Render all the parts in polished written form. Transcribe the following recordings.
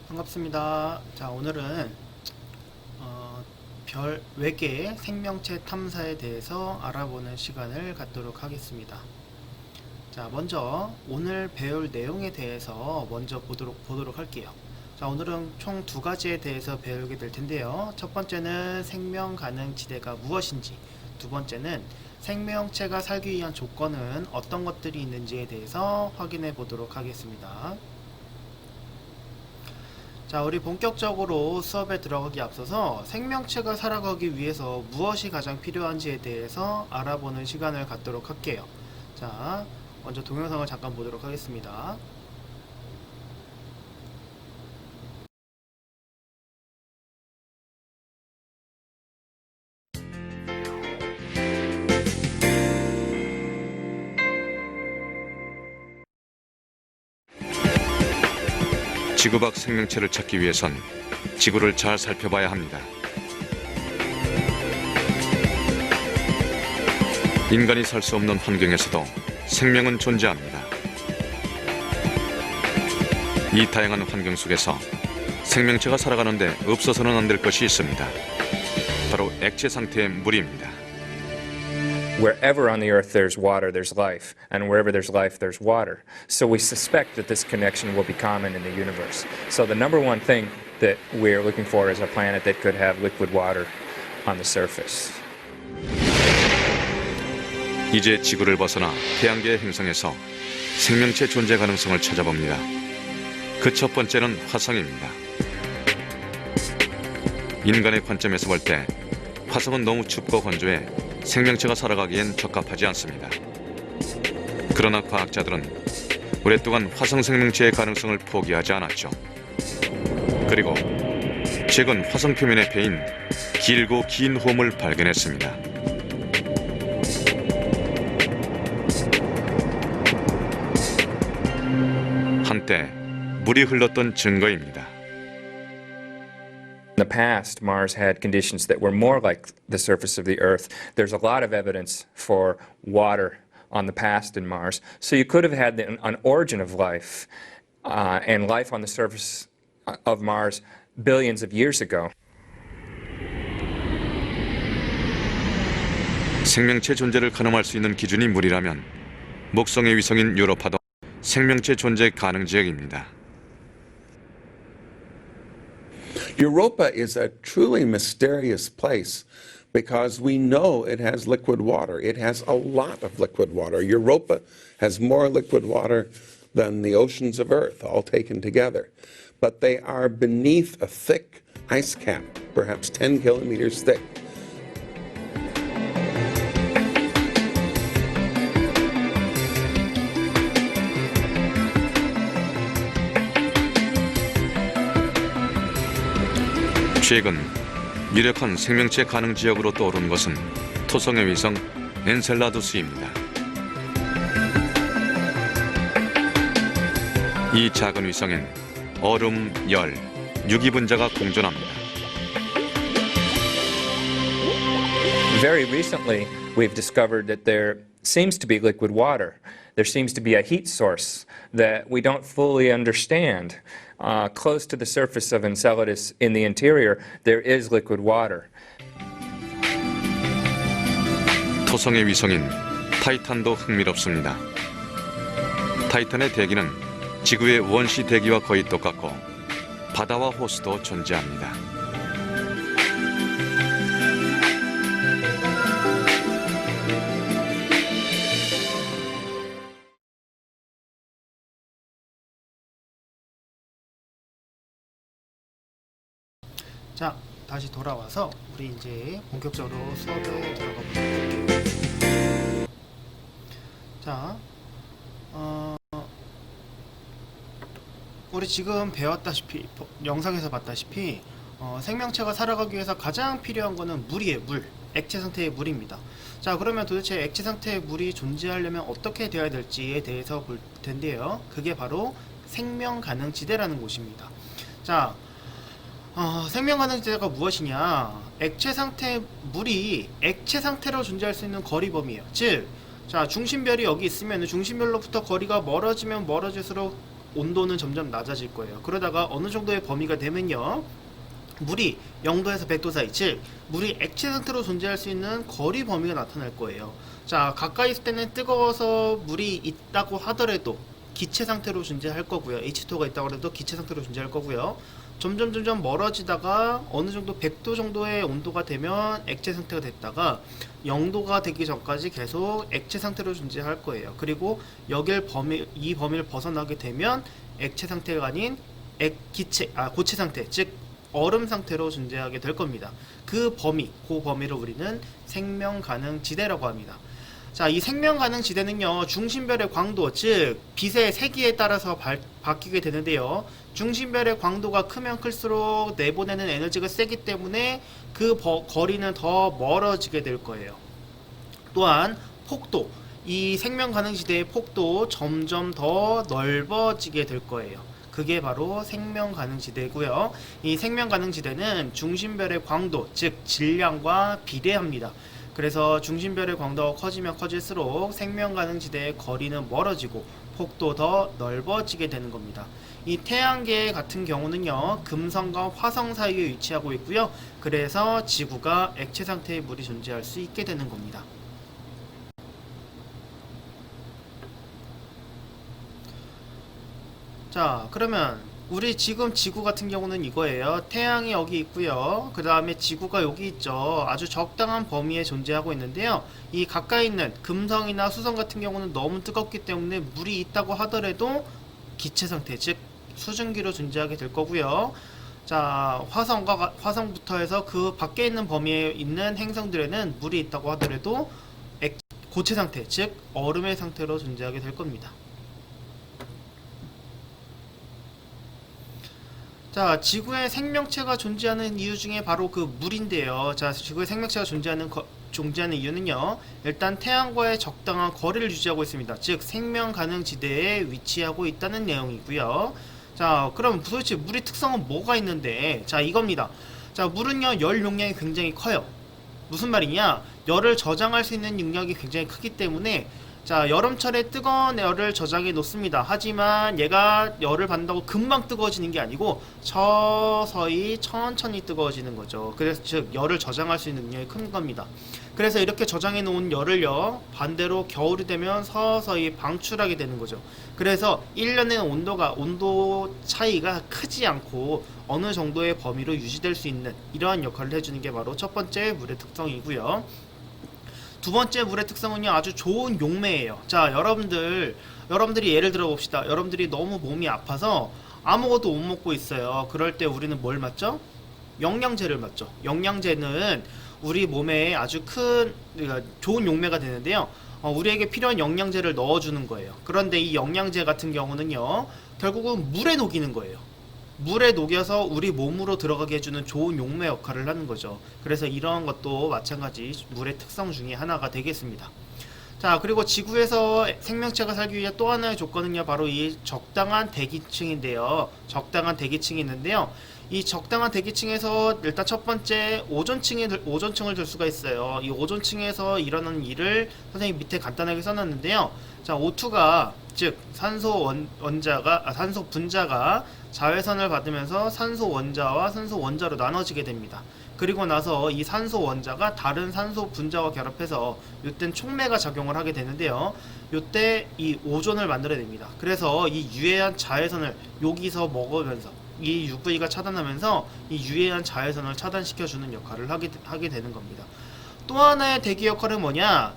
반갑습니다. 자, 오늘은 별 외계 생명체 탐사에 대해서 알아보는 시간을 갖도록 하겠습니다. 자, 먼저 오늘 배울 내용에 대해서 먼저 보도록 할게요. 자, 오늘은 총 두 가지에 대해서 배우게 될 텐데요. 첫 번째는 생명 가능 지대가 무엇인지, 두 번째는 생명체가 살기 위한 조건은 어떤 것들이 있는지에 대해서 확인해 보도록 하겠습니다. 자, 우리 본격적으로 수업에 들어가기 앞서서 생명체가 살아가기 위해서 무엇이 가장 필요한지에 대해서 알아보는 시간을 갖도록 할게요. 자, 먼저 동영상을 잠깐 보도록 하겠습니다. 지구 밖 생명체를 찾기 위해선 지구를 잘 살펴봐야 합니다. 인간이 살 수 없는 환경에서도 생명은 존재합니다. 이 다양한 환경 속에서 생명체가 살아가는데 없어서는 안 될 것이 있습니다. 바로 액체 상태의 물입니다. Wherever on the earth there's water, there's life, and wherever there's life, there's water. So we suspect that this connection will be common in the universe. So the number one thing that we're looking for is a planet that could have liquid water on the surface. 이제 지구를 벗어나 태양계의 행성에서 생명체 존재 가능성을 찾아봅니다. 그 첫 번째는 화성입니다. 인간의 관점에서 볼 때 화성은 너무 춥고 건조해 생명체가 살아가기엔 적합하지 않습니다. 그러나 과학자들은 오랫동안 화성 생명체의 가능성을 포기하지 않았죠. 그리고 최근 화성 표면에 패인 길고 긴 홈을 발견했습니다. 한때 물이 흘렀던 증거입니다. In the past, Mars had conditions that were more like the surface of the Earth. There's a lot of evidence for water on the past in Mars. So you could have had an origin of life and life on the surface of Mars billions of years ago. 생명체 존재를 가늠할 수 있는 기준이 물이라면 목성의 위성인 유로파도 생명체 존재 가능 지역입니다. Europa is a truly mysterious place because we know it has liquid water. It has a lot of liquid water. Europa has more liquid water than the oceans of Earth, all taken together. But they are beneath a thick ice cap, perhaps 10 kilometers thick. 최근 유력한 생명체 가능 지역으로 떠오른 것은 토성의 위성 엔셀라두스입니다. 이 작은 위성엔 얼음, 열, 유기분자가 공존합니다. Very recently, we've discovered that there seems to be liquid water. There seems to be a heat source that we don't fully understand. Close to the surface of Enceladus in the interior, there is liquid water. 토성의 위성인 타이탄도 흥미롭습니다. 타이탄의 대기는 지구의 원시 대기와 거의 똑같고 바다와 호수도 존재합니다. 자, 다시 돌아와서 우리 이제 본격적으로 수업에 들어가 보도록 할게요. 자, 우리 지금 배웠다시피, 영상에서 봤다시피 생명체가 살아가기 위해서 가장 필요한 거는 물이에요. 물. 액체 상태의 물입니다. 자, 그러면 도대체 액체 상태의 물이 존재하려면 어떻게 되어야 될지에 대해서 볼 텐데요. 그게 바로 생명 가능 지대라는 곳입니다. 자, 생명 가능 지대가 무엇이냐? 액체 상태 물이 액체 상태로 존재할 수 있는 거리 범위예요. 즉, 자, 중심별이 여기 있으면 중심별로부터 거리가 멀어지면 멀어질수록 온도는 점점 낮아질 거예요. 그러다가 어느 정도의 범위가 되면요, 물이 0도에서 100도 사이, 즉 물이 액체 상태로 존재할 수 있는 거리 범위가 나타날 거예요. 자, 가까이 있을 때는 뜨거워서 물이 있다고 하더라도 기체 상태로 존재할 거고요. H2가 있다고 해도 기체 상태로 존재할 거고요. 점점 멀어지다가 어느 정도 100도 정도의 온도가 되면 액체 상태가 됐다가 0도가 되기 전까지 계속 액체 상태로 존재할 거예요. 그리고 이 범위를 벗어나게 되면 액체 상태가 아닌 고체 상태, 즉 얼음 상태로 존재하게 될 겁니다. 그 범위를 우리는 생명 가능 지대라고 합니다. 자, 이 생명 가능 지대는요, 중심별의 광도, 즉 빛의 세기에 따라서 바뀌게 되는데요. 중심별의 광도가 크면 클수록 내보내는 에너지가 세기 때문에 그 거리는 더 멀어지게 될 거예요. 또한 폭도, 이 생명 가능 지대의 폭도 점점 더 넓어지게 될 거예요. 그게 바로 생명 가능 지대고요. 이 생명 가능 지대는 중심별의 광도, 즉 질량과 비례합니다. 그래서 중심별의 광도가 커지면 커질수록 생명 가능 지대의 거리는 멀어지고 폭도 더 넓어지게 되는 겁니다. 이 태양계 같은 경우는요, 금성과 화성 사이에 위치하고 있고요. 그래서 지구가 액체 상태의 물이 존재할 수 있게 되는 겁니다. 자, 그러면 우리 지금 지구 같은 경우는 이거예요. 태양이 여기 있고요. 그 다음에 지구가 여기 있죠. 아주 적당한 범위에 존재하고 있는데요. 이 가까이 있는 금성이나 수성 같은 경우는 너무 뜨겁기 때문에 물이 있다고 하더라도 기체 상태, 즉 수증기로 존재하게 될 거고요. 자, 화성부터 해서 그 밖에 있는 범위에 있는 행성들에는 물이 있다고 하더라도 고체 상태, 즉 얼음의 상태로 존재하게 될 겁니다. 자, 지구에 생명체가 존재하는 이유 중에 바로 그 물인데요. 자, 지구에 생명체가 존재하는 이유는요, 일단 태양과의 적당한 거리를 유지하고 있습니다. 즉 생명 가능 지대에 위치하고 있다는 내용이고요. 자, 그럼 도대체 물의 특성은 뭐가 있는데, 자, 이겁니다. 자, 물은요, 열 용량이 굉장히 커요. 무슨 말이냐, 열을 저장할 수 있는 능력이 굉장히 크기 때문에, 자, 여름철에 뜨거운 열을 저장해 놓습니다. 하지만 얘가 열을 받는다고 금방 뜨거워지는 게 아니고 서서히 천천히 뜨거워지는 거죠. 그래서 즉 열을 저장할 수 있는 능력이 큰 겁니다. 그래서 이렇게 저장해 놓은 열을요, 반대로 겨울이 되면 서서히 방출하게 되는 거죠. 그래서 1년의 온도 차이가 크지 않고 어느 정도의 범위로 유지될 수 있는 이러한 역할을 해주는 게 바로 첫 번째 물의 특성이고요. 두 번째 물의 특성은요, 아주 좋은 용매예요. 자, 여러분들이 예를 들어 봅시다. 여러분들이 너무 몸이 아파서 아무것도 못 먹고 있어요. 그럴 때 우리는 뭘 맞죠? 영양제를 맞죠. 영양제는 우리 몸에 아주 그러니까 좋은 용매가 되는데요. 우리에게 필요한 영양제를 넣어주는 거예요. 그런데 이 영양제 같은 경우는요, 결국은 물에 녹이는 거예요. 물에 녹여서 우리 몸으로 들어가게 해주는 좋은 용매 역할을 하는 거죠. 그래서 이러한 것도 마찬가지 물의 특성 중에 하나가 되겠습니다. 자, 그리고 지구에서 생명체가 살기 위해 또 하나의 조건은요, 바로 이 적당한 대기층인데요. 적당한 대기층이 있는데요. 이 적당한 대기층에서 일단 첫 번째 오존층을 들 수가 있어요. 이 오존층에서 일어나는 일을 선생님 밑에 간단하게 써놨는데요. 자, O2가 즉 산소 분자가 자외선을 받으면서 산소 원자와 산소 원자로 나눠지게 됩니다. 그리고 나서 이 산소 원자가 다른 산소 분자와 결합해서 이땐 촉매가 작용을 하게 되는데요. 이때 이 오존을 만들어냅니다. 그래서 이 유해한 자외선을 여기서 먹으면서 이 UV가 차단하면서 이 유해한 자외선을 차단시켜주는 역할을 하게 되는 겁니다. 또 하나의 대기 역할은 뭐냐?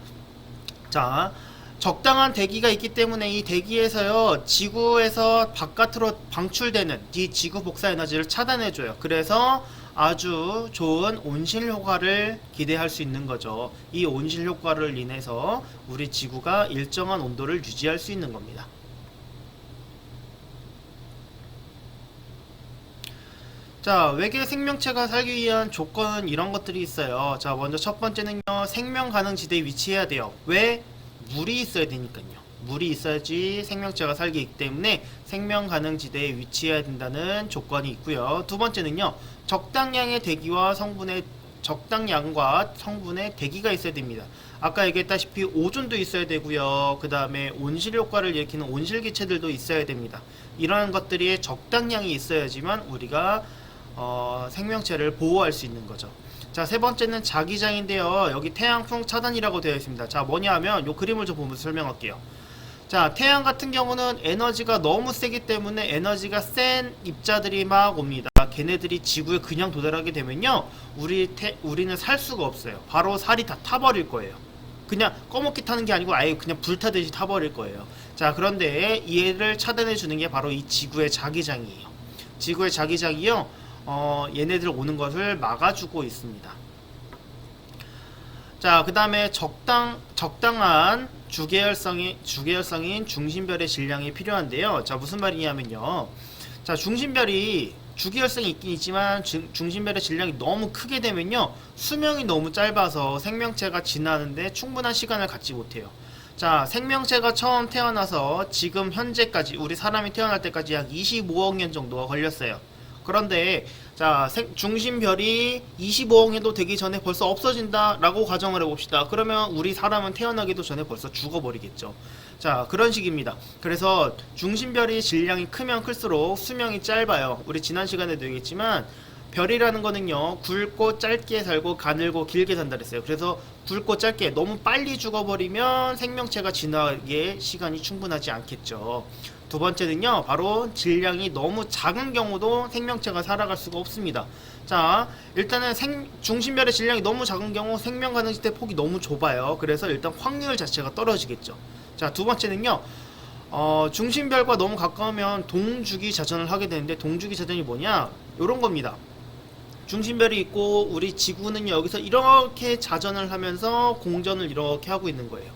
자, 적당한 대기가 있기 때문에 이 대기에서요, 지구에서 바깥으로 방출되는 이 지구 복사 에너지를 차단해줘요. 그래서 아주 좋은 온실 효과를 기대할 수 있는 거죠. 이 온실 효과를 인해서 우리 지구가 일정한 온도를 유지할 수 있는 겁니다. 자, 외계 생명체가 살기 위한 조건은 이런 것들이 있어요. 자, 먼저 첫 번째는요, 생명 가능 지대에 위치해야 돼요. 왜? 물이 있어야 되니까요. 물이 있어야지 생명체가 살기 때문에 생명 가능 지대에 위치해야 된다는 조건이 있고요. 두 번째는요, 적당량의 대기와 성분의 적당량과 성분의 대기가 있어야 됩니다. 아까 얘기했다시피 오존도 있어야 되고요. 그 다음에 온실 효과를 일으키는 온실기체들도 있어야 됩니다. 이러한 것들이 적당량이 있어야지만 우리가 생명체를 보호할 수 있는 거죠. 자, 세 번째는 자기장인데요. 여기 태양풍 차단이라고 되어 있습니다. 자, 뭐냐 하면 이 그림을 좀 보면서 설명할게요. 자, 태양 같은 경우는 에너지가 너무 세기 때문에 에너지가 센 입자들이 막 옵니다. 걔네들이 지구에 그냥 도달하게 되면요, 우리는 살 수가 없어요. 바로 살이 다 타버릴 거예요. 그냥 꺼먹기 타는 게 아니고 아예 그냥 불타듯이 타버릴 거예요. 자, 그런데 얘를 차단해 주는 게 바로 이 지구의 자기장이에요. 지구의 자기장이요, 얘네들 오는 것을 막아주고 있습니다. 자, 그 다음에 적당한 주계열성인 중심별의 질량이 필요한데요. 자, 무슨 말이냐면요. 자, 중심별이 주계열성이 있긴 있지만 중심별의 질량이 너무 크게 되면요, 수명이 너무 짧아서 생명체가 진화하는데 충분한 시간을 갖지 못해요. 자, 생명체가 처음 태어나서 지금 현재까지 우리 사람이 태어날 때까지 약 25억 년 정도가 걸렸어요. 그런데 자, 중심별이 25억 년도 되기 전에 벌써 없어진다 라고 가정을 해봅시다. 그러면 우리 사람은 태어나기도 전에 벌써 죽어버리겠죠. 자, 그런 식입니다. 그래서 중심별이 질량이 크면 클수록 수명이 짧아요. 우리 지난 시간에도 얘기했지만 별이라는 거는요, 굵고 짧게 살고 가늘고 길게 산다 그랬어요. 그래서 굵고 짧게 너무 빨리 죽어버리면 생명체가 진화하기에 시간이 충분하지 않겠죠. 두 번째는요, 바로 질량이 너무 작은 경우도 생명체가 살아갈 수가 없습니다. 자, 일단은 중심별의 질량이 너무 작은 경우 생명 가능성의 폭이 너무 좁아요. 그래서 일단 확률 자체가 떨어지겠죠. 자, 두 번째는요, 중심별과 너무 가까우면 동주기 자전을 하게 되는데, 동주기 자전이 뭐냐? 요런 겁니다. 중심별이 있고 우리 지구는 여기서 이렇게 자전을 하면서 공전을 이렇게 하고 있는 거예요.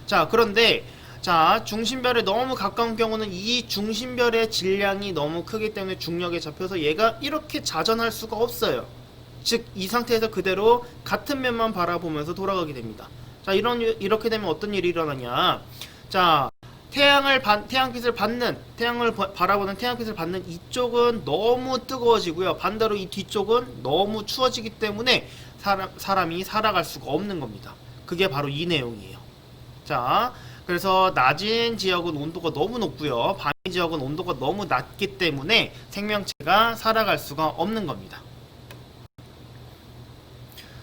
자, 그런데 자, 중심별에 너무 가까운 경우는 이 중심별의 질량이 너무 크기 때문에 중력에 잡혀서 얘가 이렇게 자전할 수가 없어요. 즉, 이 상태에서 그대로 같은 면만 바라보면서 돌아가게 됩니다. 자, 이렇게 되면 어떤 일이 일어나냐? 자, 태양을 바라보는 태양빛을 받는 이쪽은 너무 뜨거워지고요. 반대로 이 뒤쪽은 너무 추워지기 때문에 사람이 살아갈 수가 없는 겁니다. 그게 바로 이 내용이에요. 자, 그래서 낮은 지역은 온도가 너무 높고요. 밤의 지역은 온도가 너무 낮기 때문에 생명체가 살아갈 수가 없는 겁니다.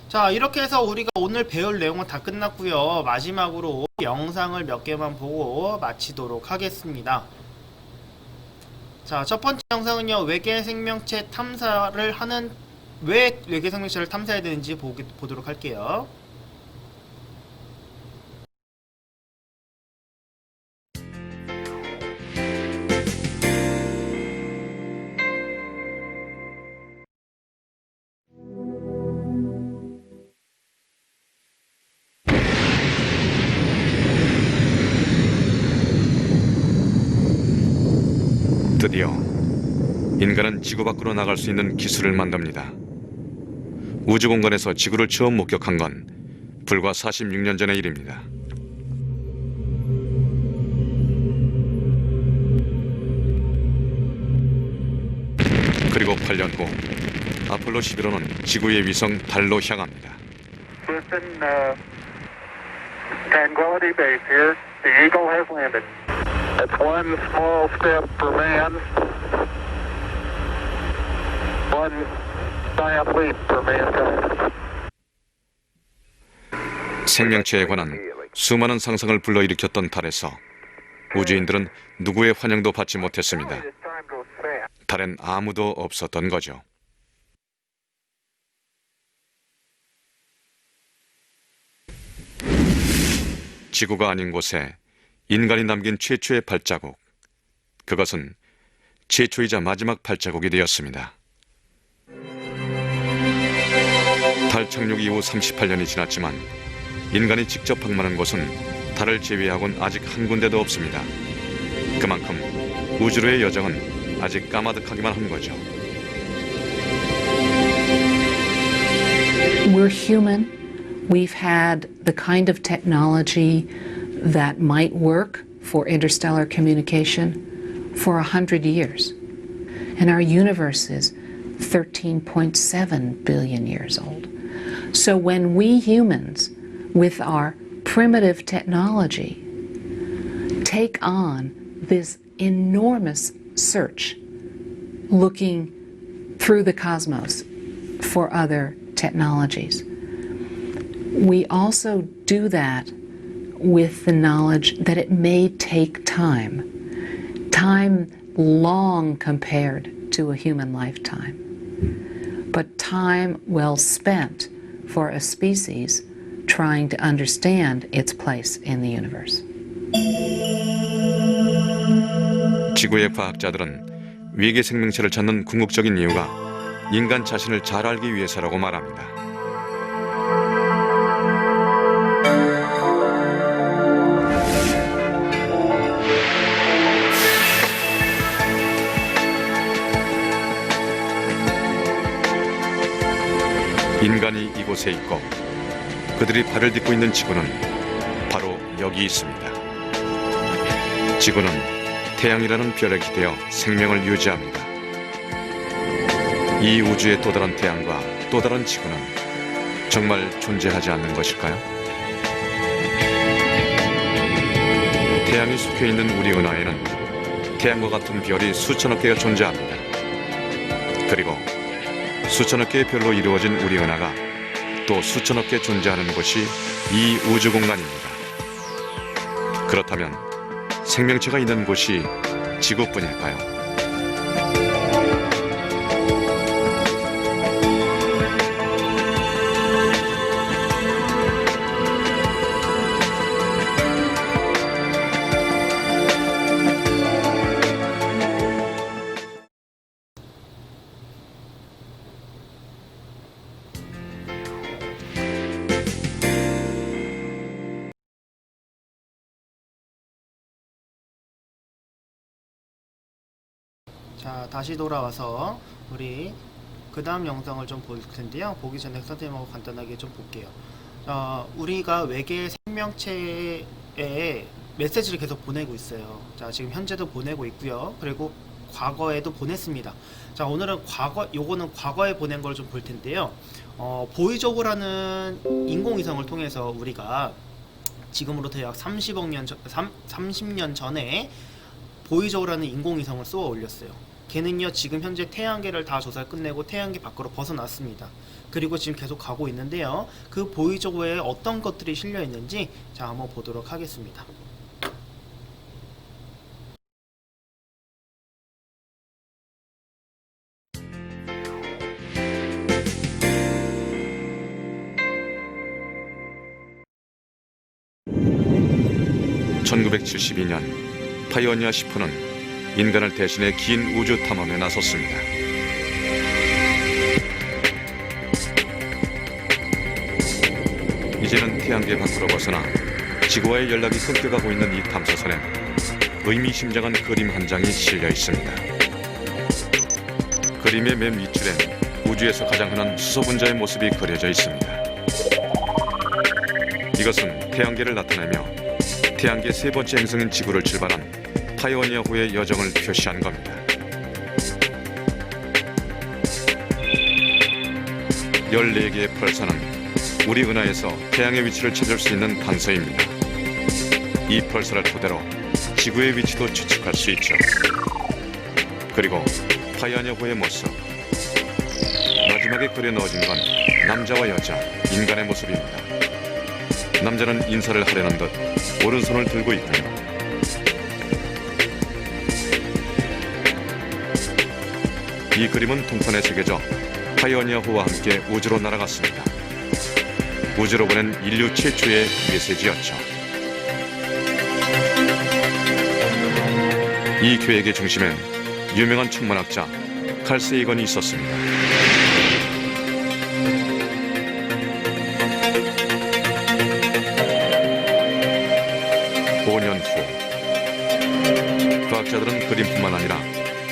자, 이렇게 해서 우리가 오늘 배울 내용은 다 끝났고요. 마지막으로 영상을 몇 개만 보고 마치도록 하겠습니다. 자, 첫 번째 영상은요, 외계 생명체 탐사를 하는, 왜 외계 생명체를 탐사해야 되는지 보도록 할게요. 드디어 인간은 지구 밖으로 나갈 수 있는 기술을 만듭니다. 우주 공간에서 지구를 처음 목격한 건 불과 46년 전의 일입니다. 그리고 8년 후 아폴로 11호는 지구의 위성 달로 향합니다. Houston, Tranquility Base here. The Eagle has landed. It's one small step for man, one giant leap for mankind. 생명체에 관한 수많은 상상을 불러일으켰던 달에서 우주인들은 누구의 환영도 받지 못했습니다. This time goes fast. 달엔 아무도 없었던 거죠. 지구가 아닌 곳에 인간이 남긴 최초의 발자국. 그것은 최초이자 마지막 발자국이 되었습니다. 달 착륙 이후 38년이 지났지만 인간이 직접 방문한 곳은 달을 제외하고는 아직 한 군데도 없습니다. 그만큼 우주로의 여정은 아직 까마득하기만 한 거죠. We're human. We've had the kind of technology that might work for interstellar communication for 100 years. And our universe is 13.7 billion years old. So when we humans, with our primitive technology, take on this enormous search, looking through the cosmos for other technologies, we also do that with the knowledge that it may take time long compared to a human lifetime, but time well spent for a species trying to understand its place in the universe. 지구의 과학자들은 외계 생명체를 찾는 궁극적인 이유가 인간 자신을 잘 알기 위해서라고 말합니다. 인간이 이곳에 있고 그들이 발을 딛고 있는 지구는 바로 여기 있습니다. 지구는 태양이라는 별에 기대어 생명을 유지합니다. 이 우주의 또 다른 태양과 또 다른 지구는 정말 존재하지 않는 것일까요? 태양이 속해 있는 우리 은하에는 태양과 같은 별이 수천억 개가 존재합니다. 그리고 수천억 개의 별로 이루어진 우리 은하가 또 수천억 개 존재하는 곳이 이 우주 공간입니다. 그렇다면 생명체가 있는 곳이 지구뿐일까요? 자, 다시 돌아와서 우리 그 다음 영상을 좀 볼 텐데요. 보기 전에 선생님하고 간단하게 좀 볼게요. 우리가 외계 생명체에 메시지를 계속 보내고 있어요. 자, 지금 현재도 보내고 있고요. 그리고 과거에도 보냈습니다. 자, 오늘은 요거는 과거에 보낸 걸 좀 볼 텐데요. 보이저고라는 인공위성을 통해서 우리가 지금으로부터 약 30년 전에 보이저고라는 인공위성을 쏘아 올렸어요. 걔는요, 지금 현재 태양계를 다 조사를 끝내고 태양계 밖으로 벗어났습니다. 그리고 지금 계속 가고 있는데요. 그 보이저고에 어떤 것들이 실려 있는지 자, 한번 보도록 하겠습니다. (1972년) 파이오니아 10호는 인간을 대신해 긴 우주 탐험에 나섰습니다. 이제는 태양계 밖으로 벗어나 지구와의 연락이 끊겨가고 있는 이 탐사선엔 의미심장한 그림 한 장이 실려 있습니다. 그림의 맨 밑줄엔 우주에서 가장 흔한 수소분자의 모습이 그려져 있습니다. 이것은 태양계를 나타내며 태양계 세 번째 행성인 지구를 출발한 파이오니아호의 여정을 표시한 겁니다. 14개의 펄서는 우리 은하에서 태양의 위치를 찾을 수 있는 단서입니다. 이 펄서를 토대로 지구의 위치도 추측할 수 있죠. 그리고 파이오니아호의 모습, 마지막에 그려 넣어진 건 남자와 여자, 인간의 모습입니다. 남자는 인사를 하려는 듯 오른손을 들고 있고요. 이 그림은 통판에 새겨져 파이오니아호와 함께 우주로 날아갔습니다. 우주로 보낸 인류 최초의 메시지였죠. 이 계획의 중심엔 유명한 천문학자 칼 세이건이 있었습니다. 과학자들은 그림뿐만 아니라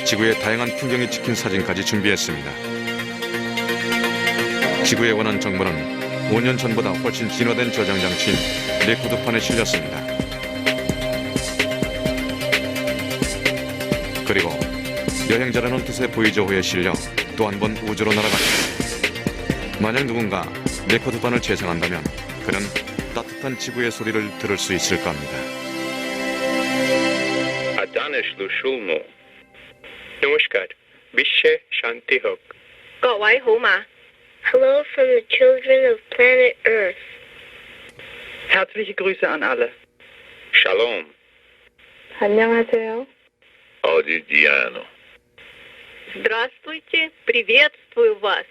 지구의 다양한 풍경이 찍힌 사진까지 준비했습니다. 지구에 관한 정보는 5년 전보다 훨씬 진화된 저장 장치인 레코드판에 실렸습니다. 그리고 여행자라는 뜻의 보이저호에 실려 또 한 번 우주로 날아갔죠. 만약 누군가 레코드판을 재생한다면 그는 따뜻한 지구의 소리를 들을 수 있을 겁니다. Adanesh Lushulmo. Namaskar. Bishe Shanti Hok. 各位好嘛？ Hello from the children of planet Earth. Herzliche Grüße an alle. Shalom. 안녕하세요. Odigiano. Здравствуйте, приветствую вас.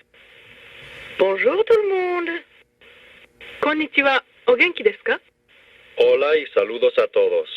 Bonjour tout le monde. Konnichiwa, お元気ですか? Hola y saludos a todos.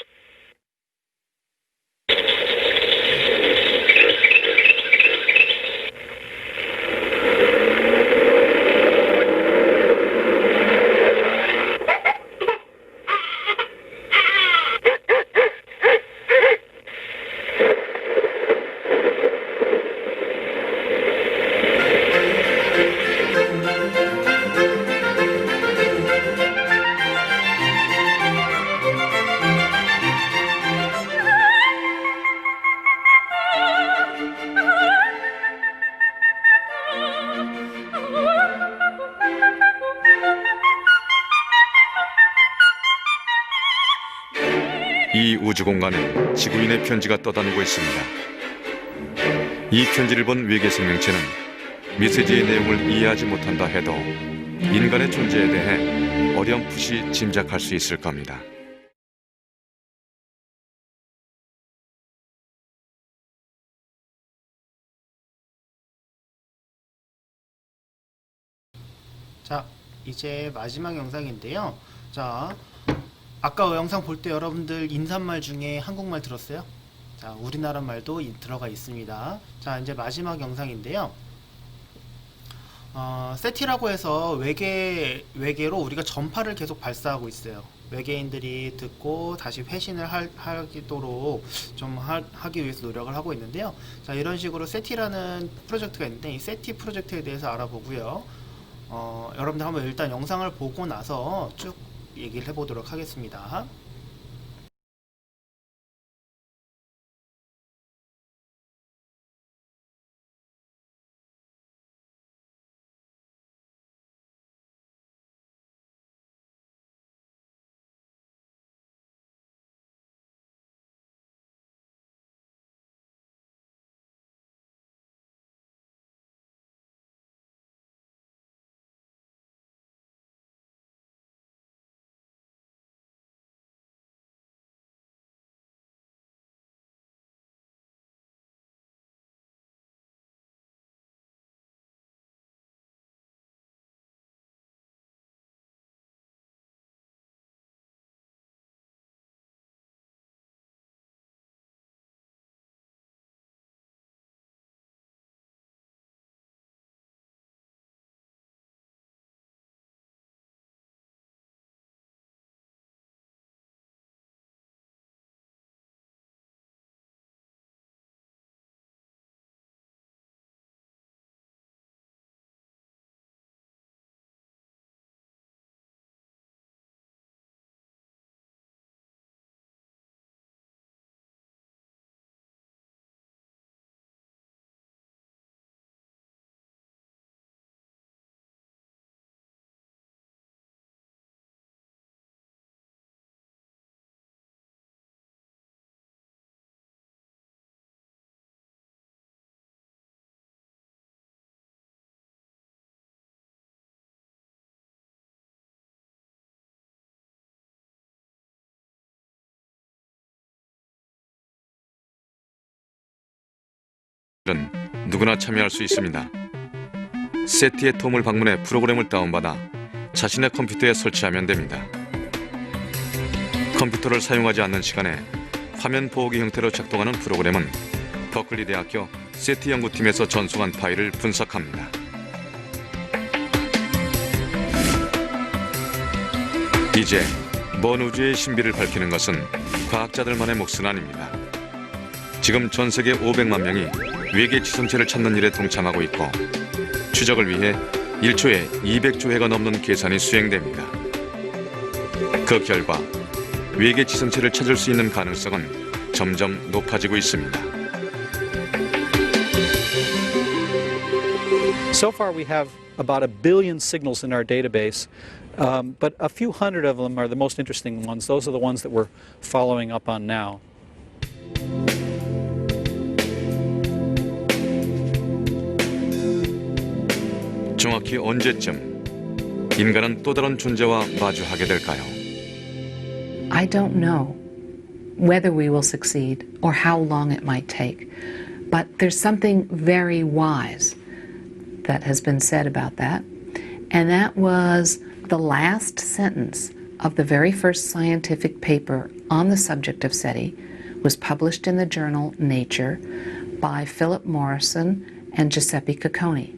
이 우주 공간에 지구인의 편지가 떠다니고 있습니다. 이 편지를 본 외계 생명체는 메시지의 내용을 이해하지 못한다 해도 인간의 존재에 대해 어렴풋이 짐작할 수 있을 겁니다. 자, 이제 마지막 영상인데요. 자, 아까 영상 볼 때 여러분들 인사말 중에 한국말 들었어요? 자, 우리나라 말도 들어가 있습니다. 자, 이제 마지막 영상인데요. 세티라고 해서 외계로 우리가 전파를 계속 발사하고 있어요. 외계인들이 듣고 다시 회신을 하도록 좀 하기 위해서 노력을 하고 있는데요. 자, 이런 식으로 세티라는 프로젝트가 있는데 이 세티 프로젝트에 대해서 알아보고요. 여러분들 한번 일단 영상을 보고 나서 쭉 얘기를 해보도록 하겠습니다. 는 누구나 참여할 수 있습니다. 세티의 톰을 방문해 프로그램을 다운받아 자신의 컴퓨터에 설치하면 됩니다. 컴퓨터를 사용하지 않는 시간에 화면 보호기 형태로 작동하는 프로그램은 버클리 대학교 세티 연구팀에서 전송한 파일을 분석합니다. 이제 먼 우주의 신비를 밝히는 것은 과학자들만의 몫은 아닙니다. 지금 전 세계 500만 명이 외계 지성체를 찾는 일에 동참하고 있고 추적을 위해 1초에 200조 회가 넘는 계산이 수행됩니다. 그 결과 외계 지성체를 찾을 수 있는 가능성은 점점 높아지고 있습니다. So far we have about 1 billion signals in our database, but a few hundred of them are the most interesting ones. Those are the ones that we're following up on now. 정확히 언제쯤 인간은 또 다른 존재와 마주하게 될까요? I don't know whether we will succeed or how long it might take, but there's something very wise that has been said about that, and that was the last sentence of the very first scientific paper on the subject of SETI was published in the journal Nature by Philip Morrison and Giuseppe Cocconi.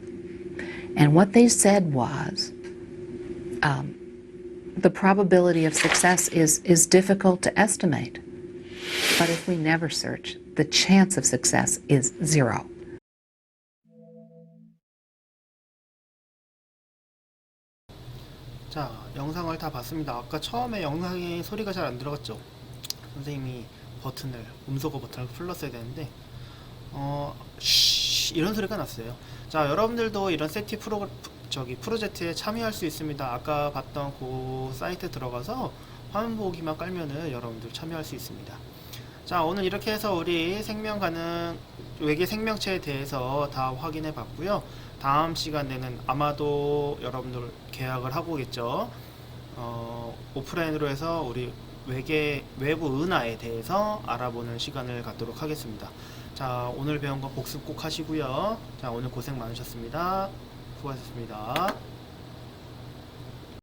And what they said was the probability of success is difficult to estimate. But if we never search, the chance of success is 0. 자, 영상을 다 봤습니다. 아까 처음에 영상에 소리가 잘 안 들어갔죠? 선생님이 버튼을, 음소거 버튼을 풀렀어야 되는데 이런 소리가 났어요. 자, 여러분들도 이런 세티 프로젝트에 참여할 수 있습니다. 아까 봤던 그 사이트 들어가서 화면 보기만 깔면은 여러분들 참여할 수 있습니다. 자, 오늘 이렇게 해서 우리 생명 가능 외계 생명체에 대해서 다 확인해 봤고요. 다음 시간에는 아마도 여러분들 계약을 하고 오겠죠. 오프라인으로 해서 우리 외부 은하에 대해서 알아보는 시간을 갖도록 하겠습니다. 자, 오늘 배운 거 복습 꼭 하시고요. 자, 오늘 고생 많으셨습니다. 수고하셨습니다.